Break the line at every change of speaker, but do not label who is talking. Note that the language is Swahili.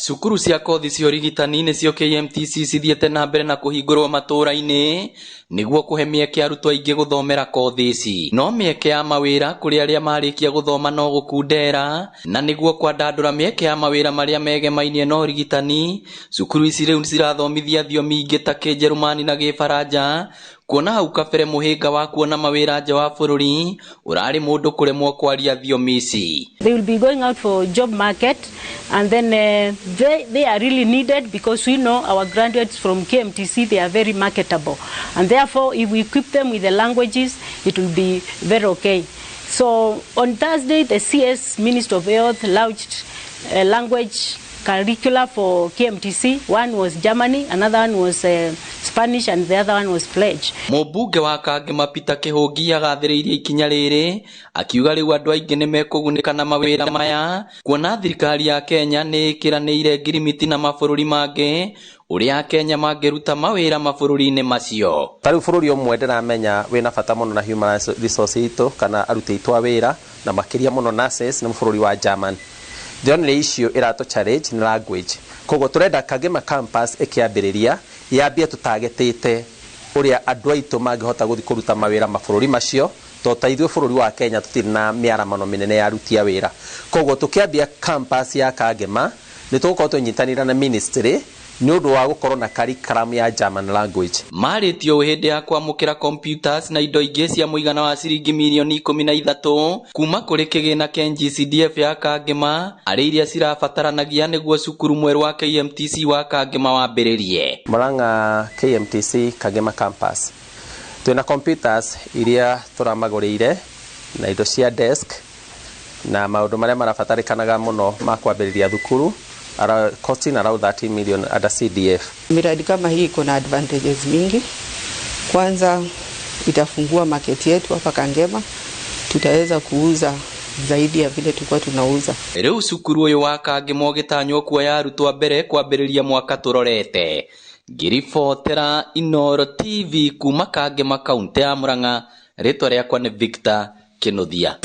Cukuru cia kothi cia urigitani nicio KMTC cithiete na mbere na kuhingurwo matura-ini niguo kuhe mieke arutwo aingi guthomera kothi ici. No mieke ya mawira kuri aria marikia guthoma no gukundera, na niguo kwandandura mieke ya mawira maria megemainie na urigitani, cukuru ici riu cirathomithia thiomi ingi ta Kijerumani na Gifaranja, kuona hau kabere muhinga wa kuona mawira nja wa bururi urari mundu kuremwo kwaria thiomi ici.
They will be going out for job market, and then they are really needed because we know our graduates from KMTC, they are very marketable, and therefore if we equip them with the languages, it will be very okay. So on Thursday, the CS Minister of Health launched a language curricula for KMTC. One was Germany, another one was Spanish, and the other one was Pledge.
Mubunge wa Kangema Peter Kihungi agathiriirie ikinya riri akiuga riu andu aingi ni mekugunika na mawira maya, kuona thirikari ya Kenya ni ikiraniire ngirimiti na mabururi mangi uria Kenya mangiruta mawira mabururi-ini macio.
Tariu bururi umwe ndiramenya wina bata muno na human resource itu kana aruti itu a wira na makiria muno nurses ni bururi wa German. The only issue irato challenge ni language. Kogo turenda Kangema campus ikiambiriria yambie tutagetete uria andu aitu mangihota guthi kuruta mawira mabururi macio, to taithwe bururi wa Kenya tutiri na miaramano minene ya aruti a wira. Kogo tukiambia campus ya Kangema ni tugukorwo tunyitanira na ministry ni undu wa gukorwo na curriculum ya German language.
Maritio hindi ya kwamukira computers na indo ingi cia muigana wa ciringi milioni 13 kuma kuri kigina kia NGCDF ya Kangema ari iria cirabataranagia niguo cukuru mweru wa KMTC wa Kangema wambiririe.
Murang'a KMTC Kangema campus twina computers iria turamagurire na indo cia desk na maundu maria marabatarikanaga muno ma kwambiriria thukuru costing around 30 million under CDF.
Miradi kama hii kuna advantages mingi. Kwanza itafungua market yetu hapa Kangema, tutaweza kuuza zaidi ya vile tulikuwa tunauza.
Riu cukuru uyu wa Kangema ugitanywo kuoya arutwo mbere kwambiriria mwaka turorete. Ngiribotera Inooro TV kuma Kangema kaunti ya Murang'a, ritwa riakwa ni Victor Kinuthia.